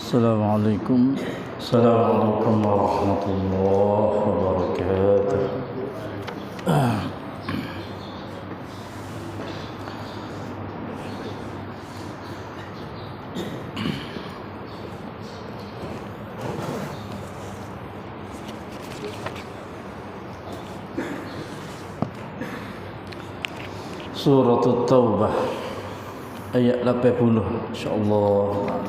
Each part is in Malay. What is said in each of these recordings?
Assalamualaikum warahmatullahi wabarakatuh. Surah At-Taubah ayat 80 insyaallah.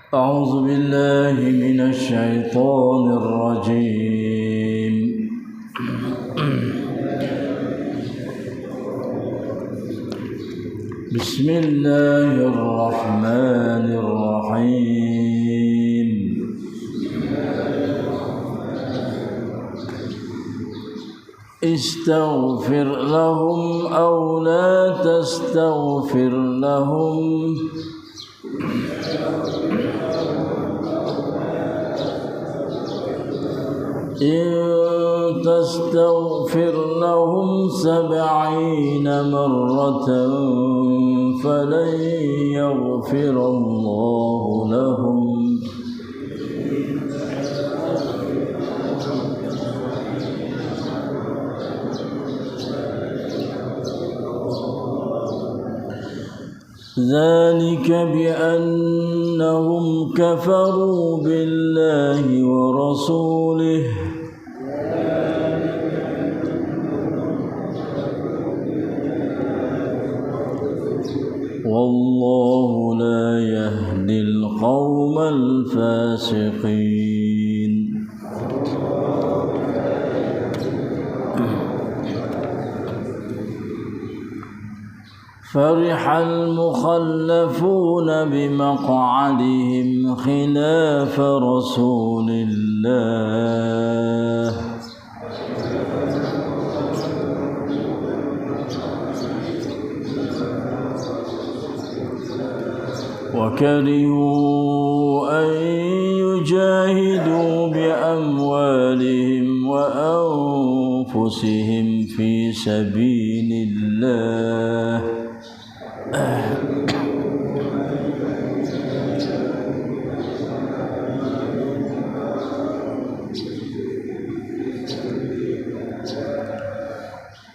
أعوذ بالله من الشيطان الرجيم. بسم الله الرحمن الرحيم. استغفر لهم أو لا تستغفر لهم إن تستغفر لهم 70 مرة فلن يغفر الله لهم ذلك بأنهم كفروا بالله ورسوله والله لا يهدي القوم الفاسقين. فرح المخلفون بمقعدهم خلاف رسول الله وكرهوا أن يجاهدوا بأموالهم وأنفسهم في سبيل الله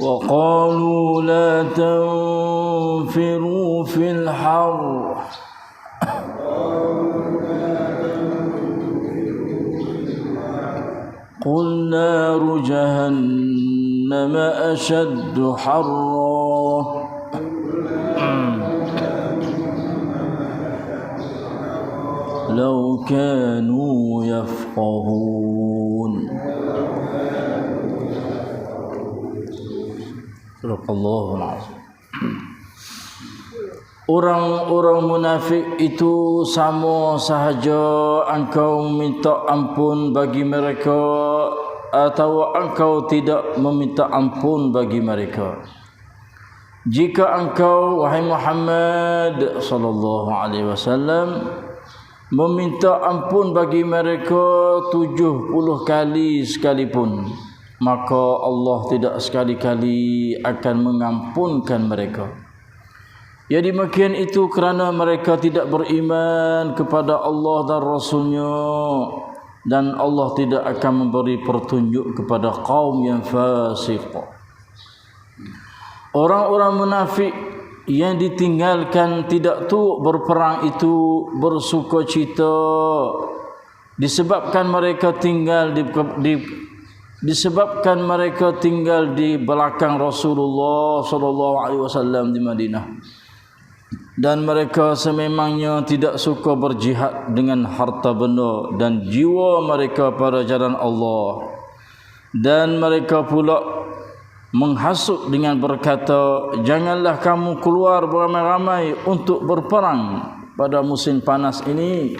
وقالوا لا تنفروا في الحر قل نار جهنم أشد حرا لو كانوا يفقهون. Sadaqallahul azim. Orang-orang munafik itu sama sahaja engkau minta ampun bagi mereka atau engkau tidak meminta ampun bagi mereka. Jika engkau wahai Muhammad sallallahu alaihi wasallam meminta ampun bagi mereka 70 kali sekalipun, maka Allah tidak sekali-kali akan mengampunkan mereka. Ya demikian itu kerana mereka tidak beriman kepada Allah dan Rasulnya, dan Allah tidak akan memberi petunjuk kepada kaum yang fasik. Orang-orang munafik yang ditinggalkan tidak turut berperang itu bersukacita disebabkan mereka tinggal di belakang Rasulullah sallallahu alaihi wasallam di Madinah, dan mereka sememangnya tidak suka berjihad dengan harta benda dan jiwa mereka pada jalan Allah, dan mereka pula menghasut dengan berkata, janganlah kamu keluar beramai-ramai untuk berperang pada musim panas ini.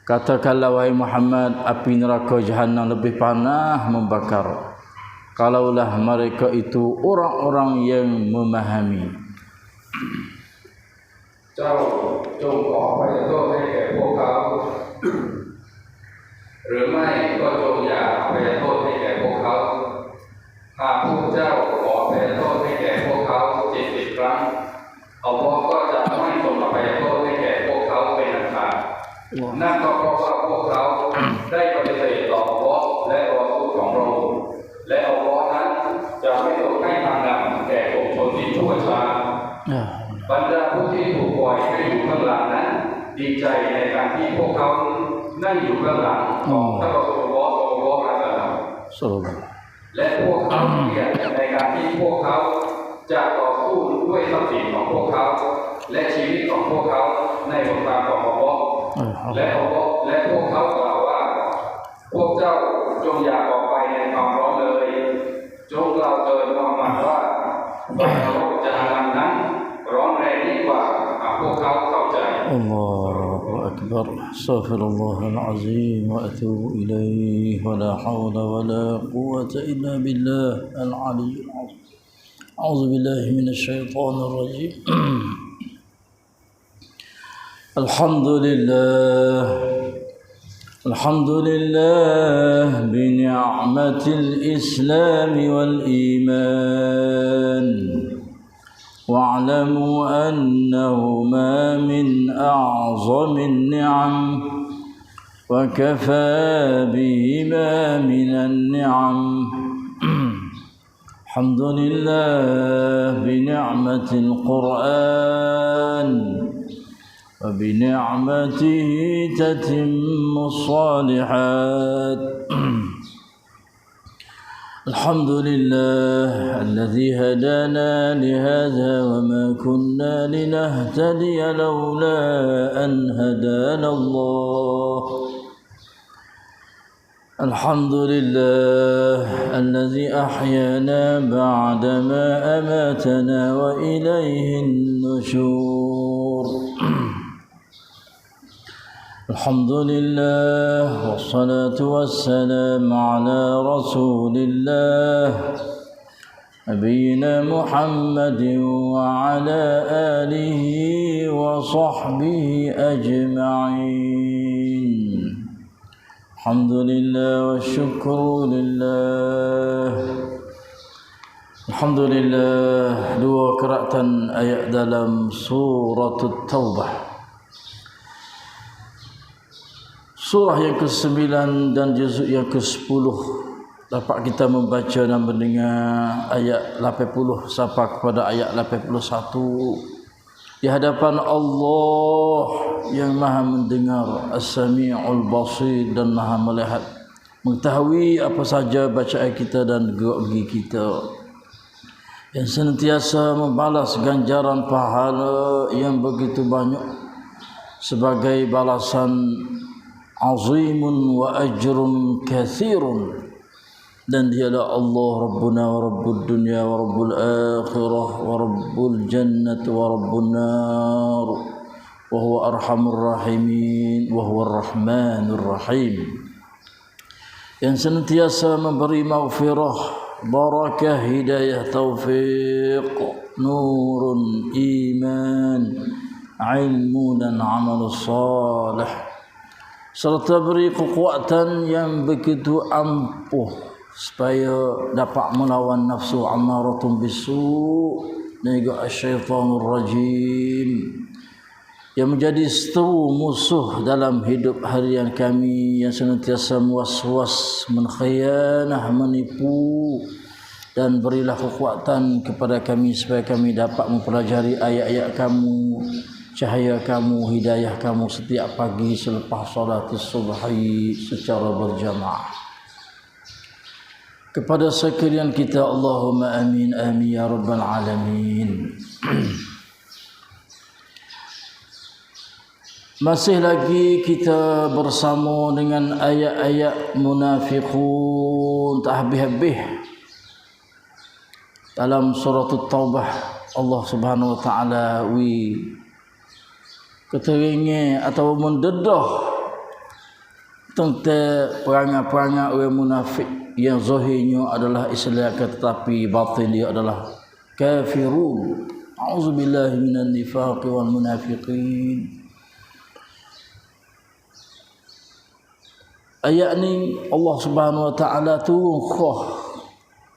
Katakanlah wahai Muhammad, api neraka Jahannam lebih panas membakar kalaulah mereka itu orang-orang yang memahami. เจ้าจงขอพระเจ้าให้แก่พวกเขา หรือไม่ก็จงอย่าอภัยโทษให้แก่พวกเขาหากพวกเจ้าขออภัยโทษให้แก่พวกเขา70 ครั้งอัลลอฮ์ก็จะไม่ทรงอภัยโทษให้แก่พวกเขาเป็นอันขาดนั่นก็เพราะว่าพวกเขาได้ปฏิเสธต่ออัลลอฮ์และรอซูลของเราและอัลลอฮ์นั้นจะไม่ทรงให้ทางนำแก่กลุ่มชนที่ชั่วช้าบรรดาผู้ที่ถูกปล่อยให้อยู่ข้างหลังนั้นดีใจในการที่พวกเขานั่งอยู่ข้างหลังของท่านรอซูลุลลอฮ์ ศ็อลลัลลอฮุอะลัยฮิวะซัลลัมและพวกเขาเกลียดในการที่พวกเขาจะต่อสู้ด้วยทรัพย์สินของพวกเขาและชีวิตของพวกเขาในหนทางของอัลลอฮ์และพวกเขากล่าวว่าพวกเจ้าจงอย่าออกไปในความร้อนเลยจงกล่าวเตือนความหมายว่าไฟนรกจะนำนั้นร้อนแรงยิ่งกว่าพวกเขาเข้าใจ الله أكبر استغفر الله العظيم وأتوب إليه ولا حول ولا قوة إلا بالله العلي العظيم أعوذ بالله من الشيطان الرجيم الحمد لله بنعمة الإسلام والإيمان واعلموا أنه ما من أعظم النعم وكفى بهما من النعم الحمد لله بنعمة القرآن وبنعمته تتم الصالحات الحمد لله الذي هدانا لهذا وما كنا لنهتدي لولا أن هدانا الله الحمد لله الذي أحيانا بعدما أماتنا وإليه النشور الحمد لله والصلاة والسلام على رسول الله نبينا محمد وعلى آله وصحبه أجمعين الحمد لله والشكر لله الحمد لله dua qiraatan ayat dalam surah At-Taubah. Surah yang ke-9 dan juzuk yang ke-10 dapat kita membaca dan mendengar ayat 80 sampai kepada ayat 81 di hadapan Allah yang Maha mendengar, As-Sami'ul Basir dan Maha melihat, mengetahui apa saja bacaan kita dan gerak-geri kita, yang senantiasa membalas ganjaran pahala yang begitu banyak sebagai balasan azimun wa ajrun kathirun, dan dialah Allah Rabbuna wa Rabbud dunya wa Rabbul akhirah wa Rabbul jannati wa Rabbun nar wa huwa arhamur rahimin wa huwa ar-rahmanur rahim, yang senantiasa memberi maghfirah, barakah, hidayah, taufiq, nurun, iman, ilmu dan amal salih, serta beri kekuatan yang begitu ampuh supaya dapat melawan nafsu ammaratun bisu dan juga syaitanur rajim yang menjadi seteru musuh dalam hidup harian kami, yang senantiasa was-was, menkhianah, menipu, dan berilah kekuatan kepada kami supaya kami dapat mempelajari ayat-ayat kamu, cahaya kamu, hidayah kamu setiap pagi selepas salat subuhi secara berjamaah. Kepada sekalian kita, Allahumma amin amin ya rabbal alamin. Masih lagi kita bersama dengan ayat-ayat munafiqun tak habis-habis dalam surah At-Taubah. Allah Subhanahu wa taala keteringin atau mendedah tentang perangai-perangai orang munafik yang zahirnya adalah Islam tetapi batin dia adalah kafirun. A'udzubillahi minan nifaqi wal munafiqin. Ayat ni Allah Subhanahu wa taala turun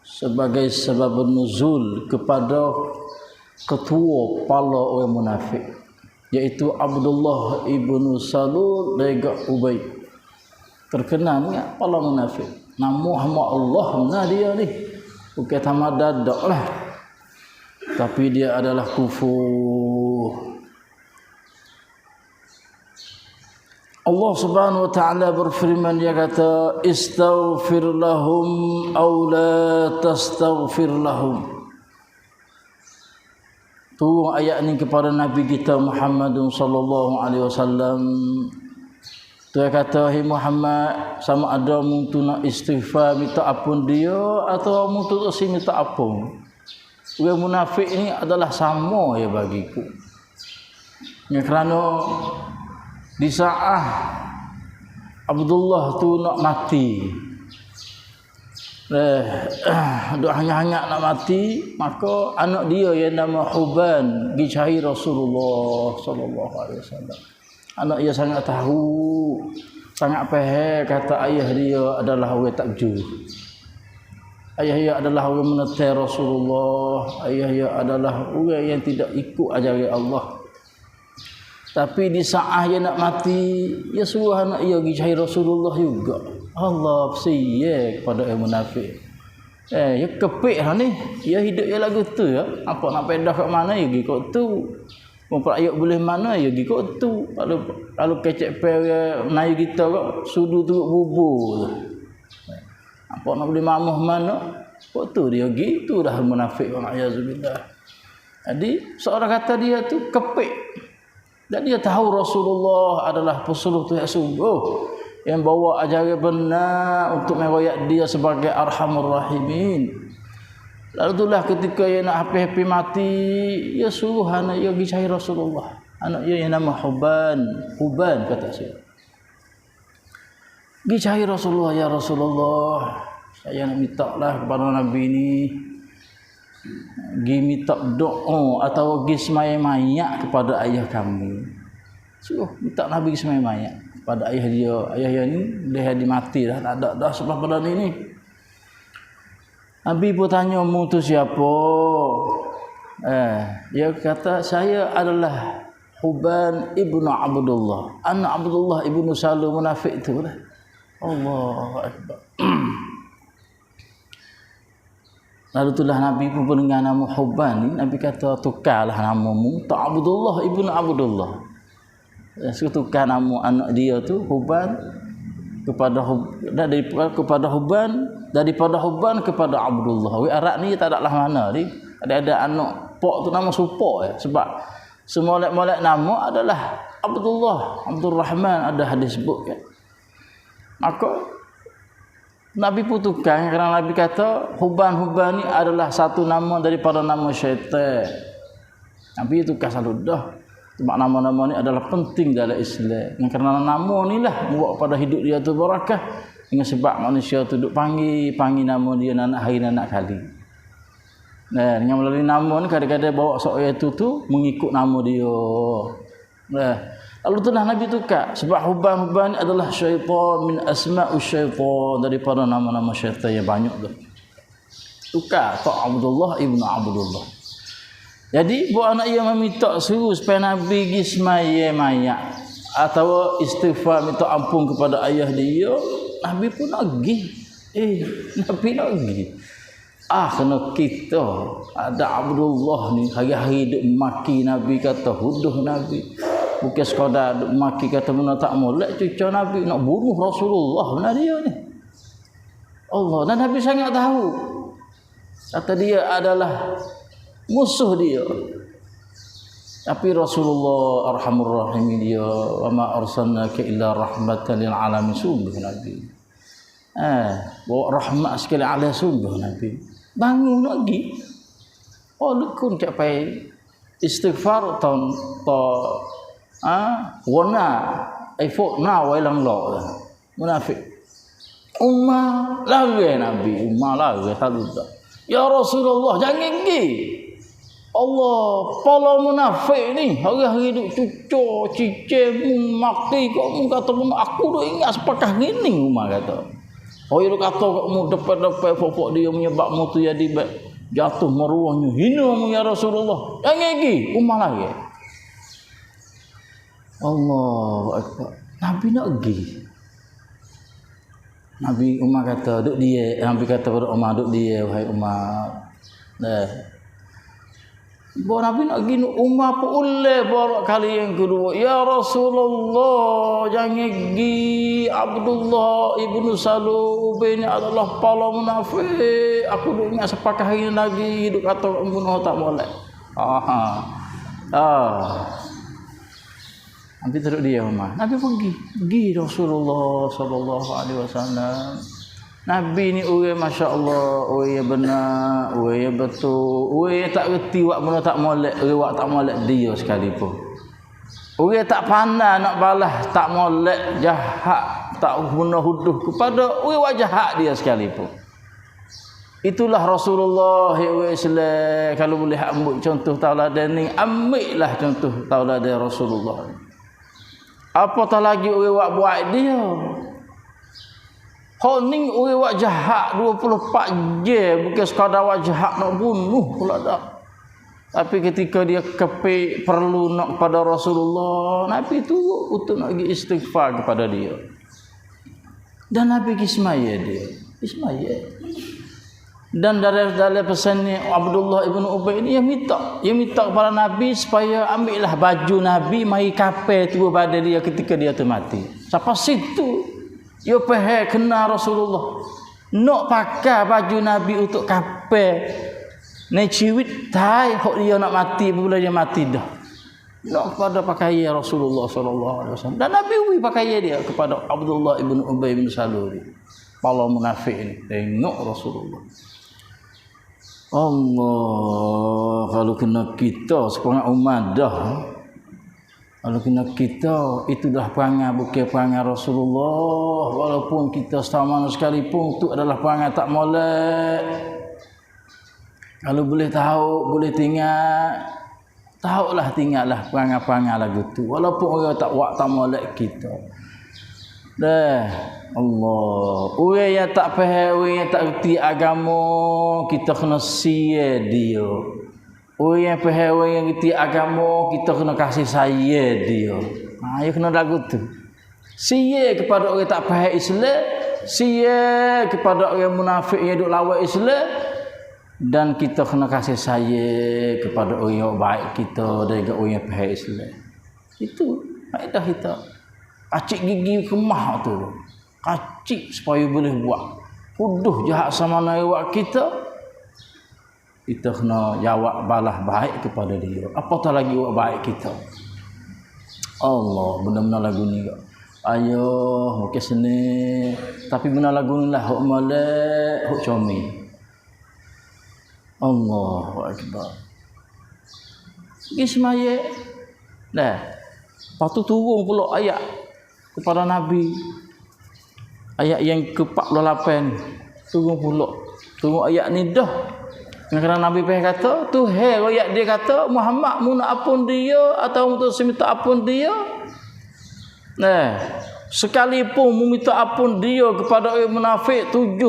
sebagai sebab nuzul kepada ketua kepala orang munafik, iaitu Abdullah ibnu Salul dan Ubay. Terkenal ni kepala munafik. Nama Allah nah dia ni. Bukan tamadadak lah. Tapi dia adalah kufur. Allah Subhanahu wa taala berfirman, dia kata istaghfir lahum aw la tastaghfir lahum. Tu ayat ni kepada Nabi kita Muhammad sallallahu alaihi wasallam. Tu kata, "Hai Muhammad, sama ada mu tu nak istighfar minta ampun dia atau mu tu si minta ampun." Orang munafik ni adalah sama ya bagiku. Ya, kerana di saat Abdullah tu nak mati, duk hangat-hangat nak mati, maka anak dia yang nama Huban pergi cari Rasulullah sallallahu alaihi wasallam. Anak dia sangat tahu, sangat faham kata ayah dia adalah orang takjub. Ayah dia adalah orang menetai Rasulullah, ayah dia adalah orang yang tidak ikut ajaran Allah. Tapi di saat dia nak mati, dia suruh anak dia pergi cari Rasulullah juga. Allah bersiap kepada orang munafik. Dia kepik lah ni. Dia hidup dia lagu tu ya. Apa nak pedah kat mana, dia pergi kat tu. Memperakyat boleh mana, dia pergi kat tu. Kalau kecek perang Melayu kita kat, sudu tu bubur. Apa nak boleh mamuh mana, kat tu dia pergi. Itu dah munafik. Jadi seorang kata dia tu kepik. Dan dia tahu Rasulullah adalah pesuruh Tuhan sungguh yang bawa ajaran benar untuk meroyak dia sebagai Arhamur Rahimin. Lalu itulah ketika dia nak hampir-hampir mati, dia suruh anak dia pergi cari Rasulullah. Anak dia yang nama Huban kata saya. Pergi cari Rasulullah, ya Rasulullah, saya nak minta lah kepada Nabi ni, pergi minta doa atau pergi semayang mayat kepada ayah kami. Suruh minta Nabi pergi semayang mayat kepada ayah dia. Ayah dia ni dia mati dah, tak ada dah sebab pada ni. Nabi pun tanya, mu tu siapa? Dia kata, saya adalah Huban ibnu Abdullah, anak Abdullah ibnu Salul munafik tu lah. Allahu Akbar. Lalu itulah Nabi pun mendengar nama Huban ni, Nabi kata tukarlah namamu, tak Abdullah ibnu Abdullah. Tukar nama anak dia tu Huban kepada Huban, daripada Huban kepada Abdullah. Arab ni tak adalah mana ni. Ada anak pok tu nama Supok ya. Sebab semua molek nama adalah Abdullah, Abdul Rahman, ada hadis sebut kan. Maka Nabi pun tukar kerana Nabi kata Huban ni adalah satu nama daripada nama syaitan. Nabi tukar selalu dah. Sebab nama-nama ni adalah penting dalam Islam. Kerana nama ni lah membuat pada hidup dia tu barakah. Dengan sebab manusia tu duk panggil nama dia nak hari nak kali. Dengan melalui nama ni kadang-kadang bawa seorang itu tu mengikut nama dia. Lalu tu dah Nabi tukar. Sebab Huban adalah syaitan min asma'us syaitan, daripada nama-nama syaitan yang banyak tu. Tukar tak Abdullah ibnu Abdullah. Jadi buat anak ia meminta suruh supaya Nabi pergi semayang mayat atau istighfar minta ampun kepada ayah dia. Nabi pun nak pergi. Nabi nak pergi. Kena kita ada Abdullah ni hari-hari duk maki Nabi, kata huduh Nabi. Bukan sekadar duk maki kata mana tak molek cucu Nabi, nak bunuh Rasulullah benar dia ni. Allah, dan Nabi sangat tahu. Kata dia adalah musuh dia. Tapi Rasulullah Arhamur Rahim dia, wa ma arsalnaka illa rahmatan lil alamin, sungguh Nabi. Bawa rahmat sekali alaihi, sungguh Nabi. Bangun lagi. Lekun capai istighfar tahun wana fok na wa lang lo munafik. Ummah lagi Nabi, ummah lagi selalu dah. Ya Rasulullah, jangan pergi. Allah, pala munafik ni hari-hari duk cucuk, cicir, maki kok mu kata aku dah ingat sepakah gini rumah kata. Oh dia kata kok mu depan-depan pokok dia menyebab mu tu jadi jatuh meruahnya. Hina mu ya Rasulullah. Yang lagi rumah lagi. Allahu akbar. Nabi nak pergi. Nabi Umar kata duk dia, Nabi kata pada Umar duk dia wahai Umar. Bawa Nabi nak pergi Umar pun ulai bawa kali yang kedua. Ya Rasulullah, jangan pergi. Abdullah ibnu Salul ini adalah pala munafik. Aku duk ingat sepakah hari lagi duk kata membunuh tak boleh. Nanti teruk dia Umar. Nabi pergi Rasulullah sallallahu alaihi wasallam. Nabi ni orang masya-Allah, orang yang benar, orang yang betul, orang yang tak reti buat benda tak molek, orang tak molek dia sekalipun. Orang tak pandai nak balas, tak molek, jahat, tak guna huduh kepada orang jahat dia sekalipun. Itulah Rasulullah orang Islam. Kalau boleh ambil contoh tauladan ni, ambillah contoh tauladan Rasulullah. Apatah lagi orang buat dia. Hak ni orang buat jahat 24 jam, bukan sekadar buat jahat nak bunuh pula dah. Tapi ketika dia kepik perlu nak kepada Rasulullah, Nabi tu untuk nak pergi istighfar kepada dia. Dan Nabi kismaya dia. Kismaya. Dan dari pesan ni Abdullah ibnu Ubay ni dia minta kepada Nabi supaya ambillah baju Nabi mai kapal tu pada dia ketika dia tu mati. Sampai situ dia faham kenal Rasulullah. Nak pakai baju Nabi untuk kapal. Ni ciwit tai hok dia nak mati bila dia mati dah. Nak kepada pakaian Rasulullah sallallahu alaihi wasallam. Dan Nabi beri pakaian dia kepada Abdullah ibnu Ubay bin Salul. Pala munafik ni tengok Rasulullah. Allah, kalau kena kita sepanjang umat dah. Kalau kena kita, itulah perangai bukan perangai Rasulullah. Walaupun kita sama sekalipun, itu adalah perangai tak molek. Kalau boleh tahu, boleh tinggal, tinggallah perangai-perangai lagu tu. Walaupun orang tak buat tak molek kita. Dah, Allah. Orang yang tak faham, orang yang tak reti agama, kita kena sia dia. Orang yang faham, orang yang reti agama, kita kena kasih sayang dia. Ya kena lagu tu. Sia kepada orang tak faham Islam, sia kepada orang munafik yang duk lawan Islam, dan kita kena kasih sayang kepada orang yang baik kita dan juga orang yang faham Islam. Itu faedah kita. Kacik gigi kemah tu. Kacik supaya boleh buat. Huduh jahat sama nak kita. Kita kena jawab balas baik kepada dia. Apatah lagi buat baik kita. Allah, benar-benar lagu ni. Ayo, okey sini. Tapi benar lagu ni lah hok molek, hok comel. Allahu akbar. Pergi semaya. Dah. Lepas tu turun pula ayat kepada Nabi. Ayat yang ke-48 turun pula. Turun ayat ni dah. Kerana Nabi pernah kata, Tuhan ayat dia kata, Muhammad mu nak ampun dia atau mu minta ampun dia. Sekalipun mu minta ampun dia kepada orang munafik 70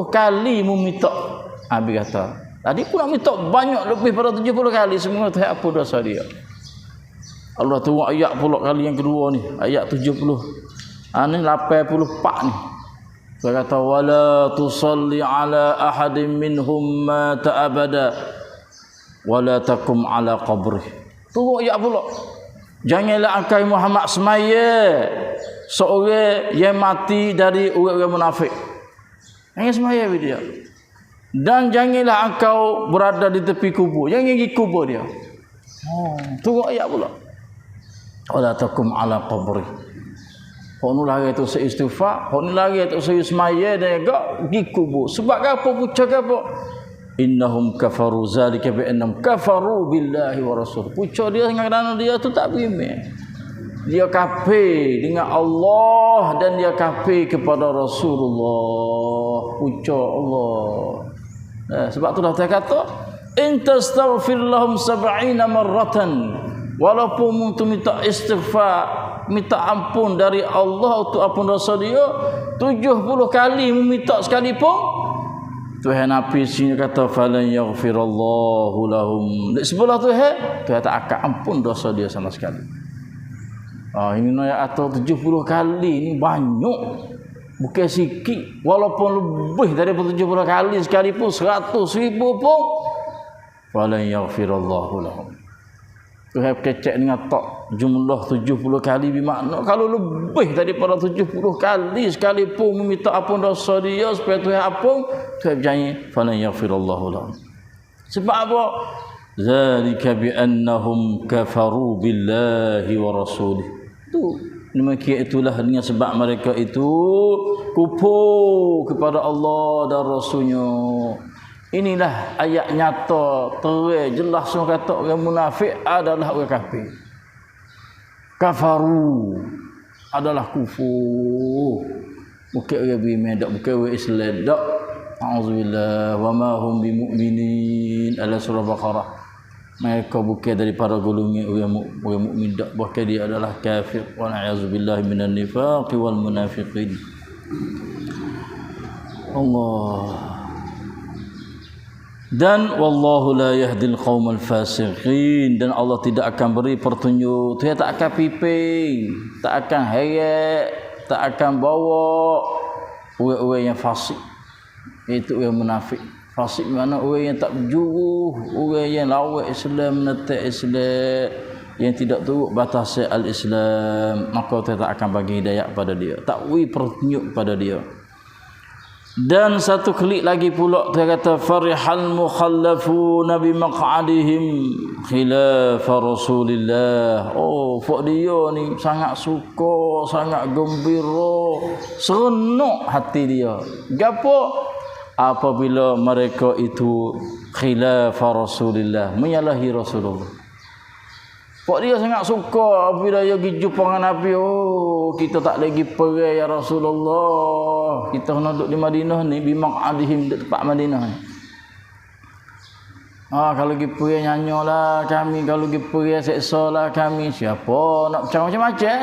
kali mu minta. Nabi kata. Tadi pun nak minta banyak lebih pada 70 kali semua Tuhan ampun dosa dia. Allah turun ayat pula kali yang kedua ni, ayat 70. Ni 84 ni. Dia kata wala tusalli ala ahadin minhum mata abada wala takum ala qabrih. Turun ayat pula. Janganlah engkau Muhammad semaya seorang yang mati dari orang-orang munafik. Jangan semaya dia. Dan janganlah engkau berada di tepi kubur. Jangan pergi kubur dia. Turun ayat pula. Wala takum ala qabri. Hok nu lari tu seistighfar, hok nu lari tu semaya dan gak pergi kubur. Sebab apa pucak apa? Innahum kafaru zalika bi annahum kafaru billahi wa rasul. Pucak dia kerana dia tu tak beriman. Dia kafir dengan Allah dan dia kafir kepada Rasulullah. Pucak Allah. Sebab tu dah kata In tastaghfir lahum 70 marratan, walaupun tu minta istighfar, minta ampun dari Allah untuk ampun dosa dia 70 kali meminta sekalipun, Tuhan Nabi sini kata falan yaghfirallahu lahum. Di sebelah Tuhan tak akan ampun dosa dia sama sekali. Ini ayat atau 70 kali ni banyak. Bukan sikit. Walaupun lebih daripada 70 kali sekalipun 100,000 pun falan yaghfirallahu lahum. Tuhan kecek dengan tak jumlah 70 kali bermakna kalau lebih daripada 70 kali sekalipun meminta ampun dosa dia supaya Tuhan ampun, Tuhan berjanji falan yaghfirallahu lahum. Sebab apa? Zalika bi annahum kafaru billahi wa rasulih. Demikian itulah dengan sebab mereka itu kufur kepada Allah dan Rasulnya. Inilah ayat nyata, terang, jelas semua kata orang munafik adalah orang kafir. Kafaru adalah kufur. Bukan orang beriman dak, bukan orang Islam dak. Auzubillah wa ma hum bimu'minin. Ala surah Baqarah. Mereka bukan daripada golongan orang mukmin dak, bahkan dia adalah kafir. Wa na'udzubillah minan nifaq wal munafiqin. Allah. Dan wallahu la yahdil qaumal fasiqin, dan Allah tidak akan beri petunjuk, Dia tak akan piping, tak akan heret, tak akan bawa orang-orang yang fasik. Itu orang munafik. Fasik mana orang yang tak berjuru, orang yang lawak Islam, menetek Islam, yang tidak turut batas al-Islam, maka Dia tak akan bagi hidayah pada dia, tak beri petunjuk pada dia. Dan satu klik lagi pula dia kata farihal mukhallafuna bi maq'adihim khilaf Rasulillah. Oh, fak dia ni sangat suka, sangat gembira, seronok hati dia. Gapo? Apabila mereka itu khilaf Rasulillah, menyalahi Rasulullah. Pak dia sangat suka apabila dia pergi jumpa dengan Nabi. Oh, kita tak lagi pergi ya Rasulullah. Kita nak duduk di Madinah ni, bi maq'adihim, di tempat Madinah ni. Kalau pergi pergi nyanyolah kami, kalau pergi pergi seksalah kami. Siapa nak bercakap macam-macam?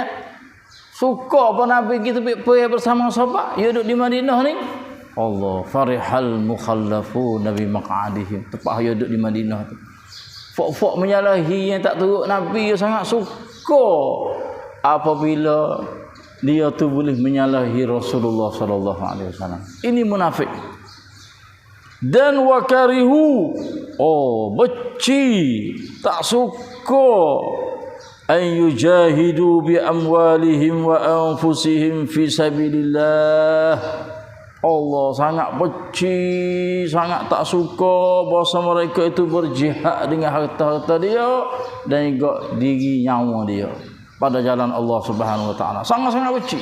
Suka apa Nabi kita pergi bersama sahabat, dia duduk di Madinah ni. Allah, farihal mukhallafun nabi maq'adihim. Tempat dia duduk di Madinah tu. Fok-fok menyalahi yang tak turut Nabi, dia sangat suka apabila dia tu boleh menyalahi Rasulullah sallallahu alaihi wasallam. Ini munafik. Dan wakarihu, benci, tak suka an yujahidu bi amwalihim wa anfusihim fi sabilillah. Allah sangat benci, sangat tak suka bahasa mereka itu berjihad dengan harta-harta dia dan juga diri nyawa dia pada jalan Allah Subhanahu wa taala. Sangat-sangat benci.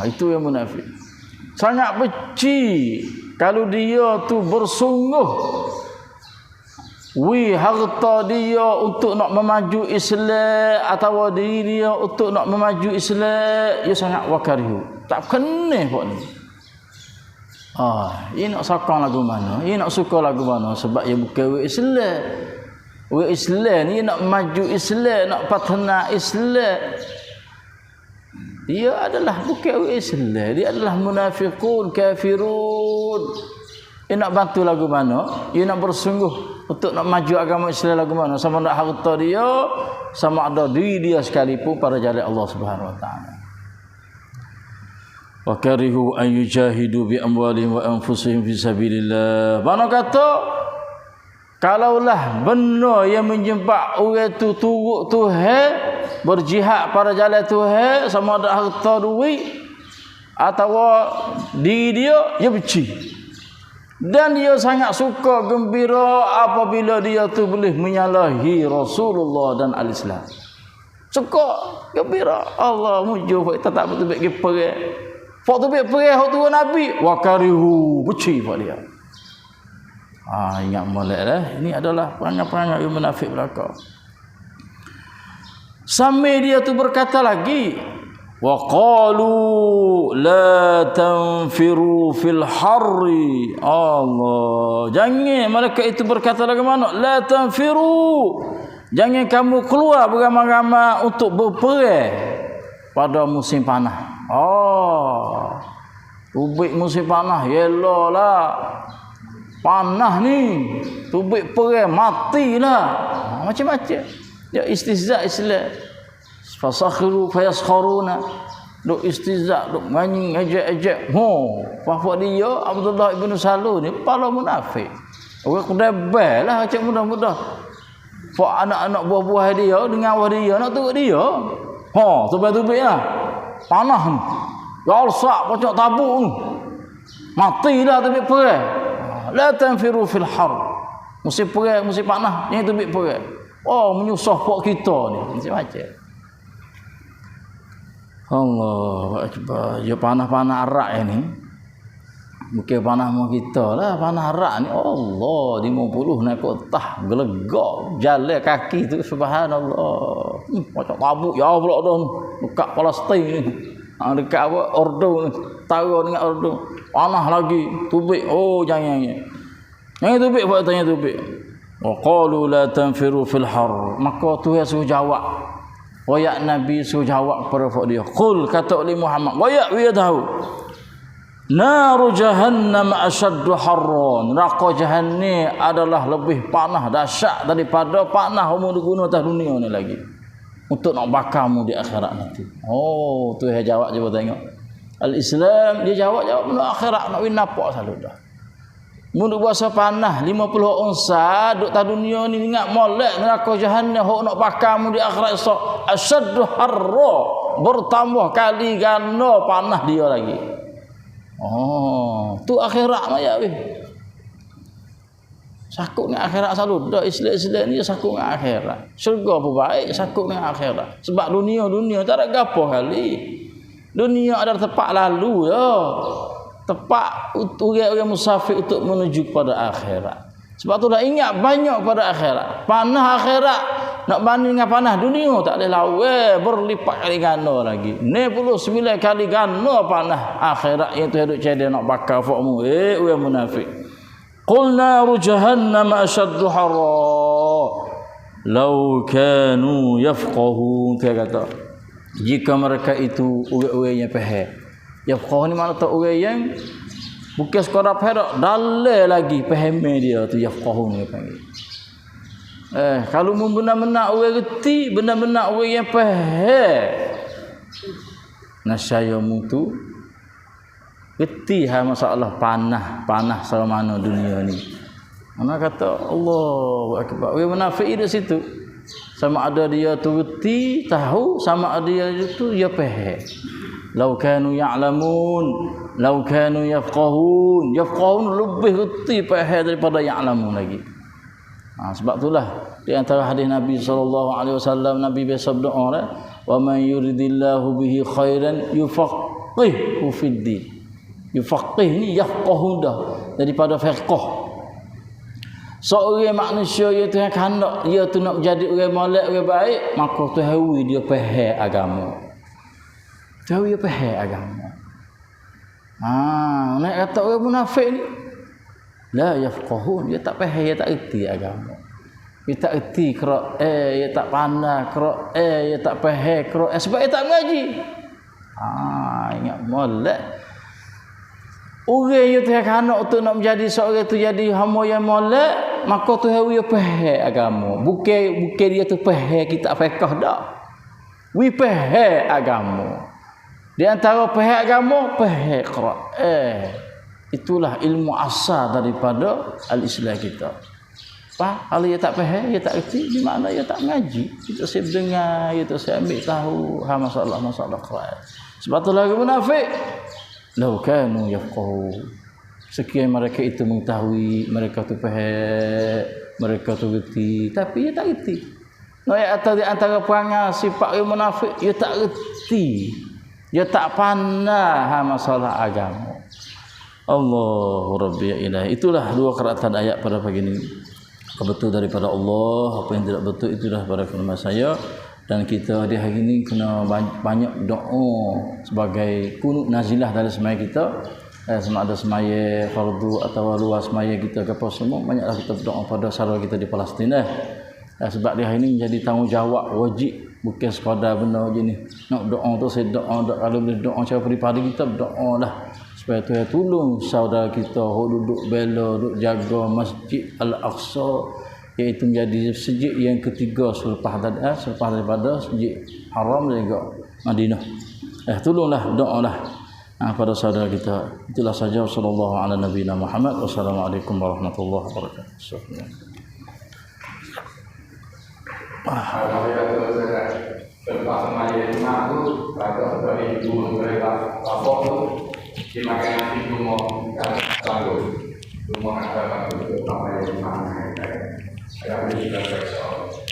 Itu yang munafik. Sangat benci kalau dia tu bersungguh harta dia untuk nak memaju Islam atau diri dia untuk nak memaju Islam, dia sangat wakarihu. Tak kena pun ni. Ia nak sokong lagu mana? Ia nak suka lagu mana? Sebab ia bukan orang Islam. Orang Islam ni nak maju Islam, nak patana Islam. Dia adalah bukan orang Islam. Dia adalah munafiqun, kafirun. Ia nak bantu lagu mana? Ia nak bersungguh untuk nak maju agama Islam lagu mana? Sama ada harta dia, sama ada diri dia sekalipun pada jalan Allah Subhanahu wa taala. Wa karihu an yujahidu bi amwalihim wa anfusihim fi sabilillah. Mana kata kalaulah benar yang menjumpa orang tu turut Tuhan, berjihad pada jalan Tuhan, sama ada harta duit atau diri dia benci. Dan dia sangat suka gembira apabila dia tu boleh menyalahi Rasulullah dan al-Islam. Suka gembira. Allah mujur kita tak betul pergi pergi. Fak tu pergi hak tu Nabi wa karihu, benci pada dia. Ingat molek dah. Ini adalah perangai-perangai yang munafik belaka. Sampai dia tu berkata lagi, Wa qalu la tanfiru fil harri. Allah, jangan mereka itu berkata bagaimana? La tanfiru, jangan kamu keluar beramai-ramai untuk berperang pada musim panas. Oh, tubik musim panas, yelah panas ni, tubik perang matilah. Macam-macam. Ya istihza Islam. Fasakhiru fayaskharuna, duk istihza, duk nganying ejek-ejek. Apa dia Abdullah ibn Salul ni kepala munafik. Orang kedebel lah macam mudah-mudah. Pak anak-anak buah-buah dia dengan awak dia nak turut dia. Tubik-tubik lah. Panah ni. Ya alsak pocok tabuk ni. Matilah tubik perang. La tanfiru fil har. Musim perang, musim panas, yang tubik perang. Menyusah pok kita ni. Macam-macam. Allah Akbar. Ya panah-panah Arak ni. Bukan panah mu kita lah. Panah Arak ni Allah 50 naik ke atas. Gelegak. Jalan kaki tu subhanallah. Macam tabuk. Ya Allah dah. Dekat Palestin ni. Dekat apa? Ordo ni. Tara dengan Ordo. Panah lagi. Tubik. Jangan. Yang tubik buat tanya tubik. Wa qalu la tanfiru fil har. Maka Tuhan suruh jawab. Wayak Nabi suruh jawab kepada dia. Qul, kata oleh Muhammad. Wayak dia tahu. Naru jahannam asyaddu harran. Neraka jahannam adalah lebih panas, dahsyat daripada panas umur guna atas dunia ni lagi. Untuk nak bakarmu di akhirat nanti. Tu dia jawab cuba tengok. Al-Islam dia jawab benda akhirat nak nampak selalu dah. Mundur puasa panas 50 onsa duk ta dunia ni ingat molek neraka jahannam hok nak bakarmu di akhirat esok asyaddu harra, bertambah kali ganda panas dia lagi. Tu akhirat maya weh. Sakut dengan akhirat selalu dah. Islam ni sakut dengan akhirat. Syurga pun baik, sakut dengan akhirat. Sebab dunia tak ada gapo kali. Dunia adalah tempat lalu ya. Tempat orang-orang musafir untuk menuju kepada akhirat. Sebab itulah ingat banyak pada akhirat. Panah akhirat nak banding dengan panah dunia tak boleh lawan, berlipat kali ganda lagi. 99 kali ganda panah akhirat yang tu hidup cedek nak bakar fakmu. Orang munafik. Qul naru jahannam asyaddu harra law kanu yafqahun. Dia kata jika mereka itu orang-orang yang faham. Yafqah ni mana tak orang yang bukan sekadar faham, dalil lagi faham dia tu yafqahun dia panggil. Kalau benar-benar orang reti, benar-benar orang yang faham, nasyayamu tu reti masalah panah sama mana dunia ni. Mana kata Allahu Akbar. Orang munafik di situ. Sama ada dia tu reti, tahu, sama ada dia tu dia faham. Lau kanu ya'lamun, lau kanu yafqahun. Yafqahun lebih reti faham daripada ya'lamun lagi. Sebab itulah di antara hadis Nabi SAW, Nabi bersabda, wa man yuridillahu bihi khairan yufaqihu fid din. Yufaqih ni yafqahu dah daripada fiqh. Seorang manusia yang Tuhan kehendak dia tu nak menjadi orang molek, orang baik, maka Tuhan dia faham agama. Tuhan dia faham agama. Nak kata orang munafik ni la yafqahun, dia tak faham, dia tak erti agama. Dia tak erti qira'ah, dia tak pandai qira'ah, dia tak faham qira'ah sebab dia tak mengaji. Ingat molek. Orang yang Tuhan kehendak untuk nak menjadi seorang tu jadi hamba yang molek, maka Tuhan dia faham agama. Bukan dia tu faham kitab fiqh dak. We faham agama. Di antara faham agama, faham qira'ah. Itulah ilmu asal daripada al-Islam kita. Kalau dia tak faham, dia tak erti, di mana dia tak mengaji. Kita saya dengar, kita saya ambil tahu masalah qira'ah. Sebab tu lagi munafik. Lau kanu yafqahu. Sekian mereka itu mengetahui, mereka tu faham, mereka tu erti, tapi dia tak erti. Atau di antara perangai sifat yang munafik, dia tak erti. Dia tak pandai masalah agama. Allahu Rabbi ya ilahi. Itulah dua keratan ayat pada pagi ini. Betul daripada Allah, apa yang tidak betul itulah pada firman saya. Dan kita di hari ini kena banyak doa sebagai kunut nazilah dari semaya kita. Sama ada semaya fardu atau luar semaya kita ke apa semua, banyaklah kita berdoa pada saudara kita di Palestin. Sebab di hari ini menjadi tanggungjawab wajib, bukan sekadar benda je ni. Nak doa tu saya doa, kalau boleh doa cara pribadi kita berdoa lah supaya Tuhan tolong saudara kita yang duduk bela, duduk jaga Masjid Al-Aqsa, iaitu menjadi masjid yang ketiga selepas daripada Masjid Haram dan juga Madinah. Tolonglah doalah pada saudara kita. Itulah saja. Sallallahu ala nabiyina Muhammad. Wassalamualaikum warahmatullahi wabarakatuh. Lepas semaya Jumat tu, pada hari Ibu mereka lapor tu, dimakan nasi rumah dan sanggup. Rumah ada satu sampai Jumat. Saya beri kita seksual.